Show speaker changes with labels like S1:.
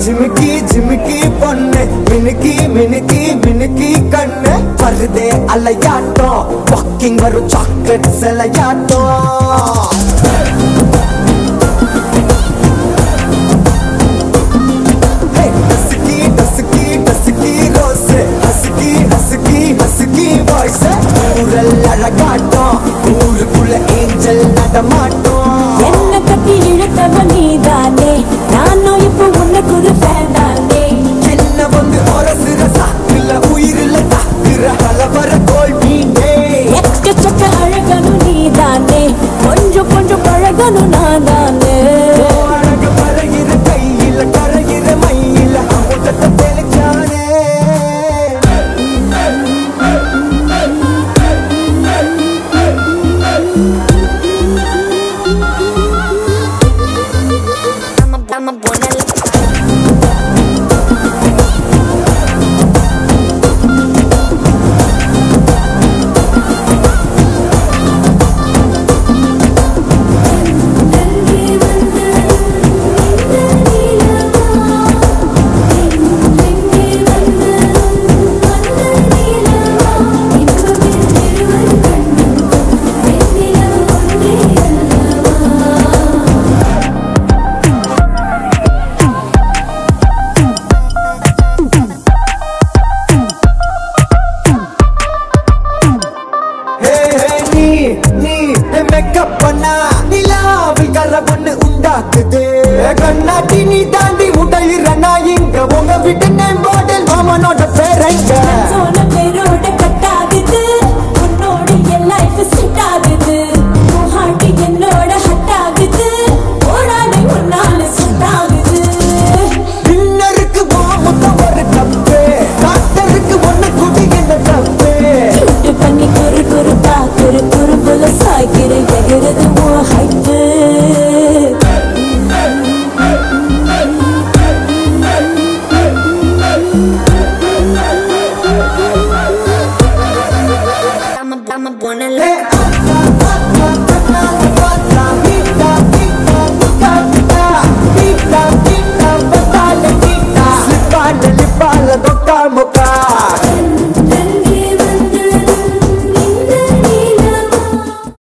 S1: झिमकी झिमकी பொண்ணு மினுக்கி மினுக்கி மினுக்கி கண்ணு வருதே அலையாட்டம் வாக்கிங் வரும் சாக்லேட் செலையாட்டம் ஊருக்குள்ள ஏஞ்சல் நடமாட்டோம்
S2: என்ன கட்டி இழுத்தவன் நீதானே நானும் இப்போ உனக்கு ஒரு ஃபேன் தானே
S1: என்ன வந்து ஒரசுற சாக்குல உயிரில தாக்குற கலவர கோல் மீனே
S2: எக்கச்சக்க அழகனும் நீதானே கொஞ்சம் கொஞ்சம் பழகனும் நான் தானே
S1: அழகு பறகிற கையில கரைகிற மயில அமுதத்தை தெளிச்சானே கண்ணாட்டி நீ தாண்டி உடையிற நான் இங்க உங்க வீட்டு நேம் போர்டில் மாமனோட பேரங்க
S2: சோன பேரோட கட்டாகுது உன்னோட என் லைஃப் செட் ஆகுது உன் ஹார்ட் என்னோட ஹட் ஆகுது ஓடாதே உன்னால செட் ஆகுது
S1: இன்னருக்கு மாமுத்த ஒரு தப்பு டாக்டருக்கு ஒண்ணு குடி என்ன தப்பு
S2: கிட்ட பண்ணி குறு குறு பாக்குற குறும்புல சாய்க்கிற எகிறது உன் ஹைப்பு
S1: I'm a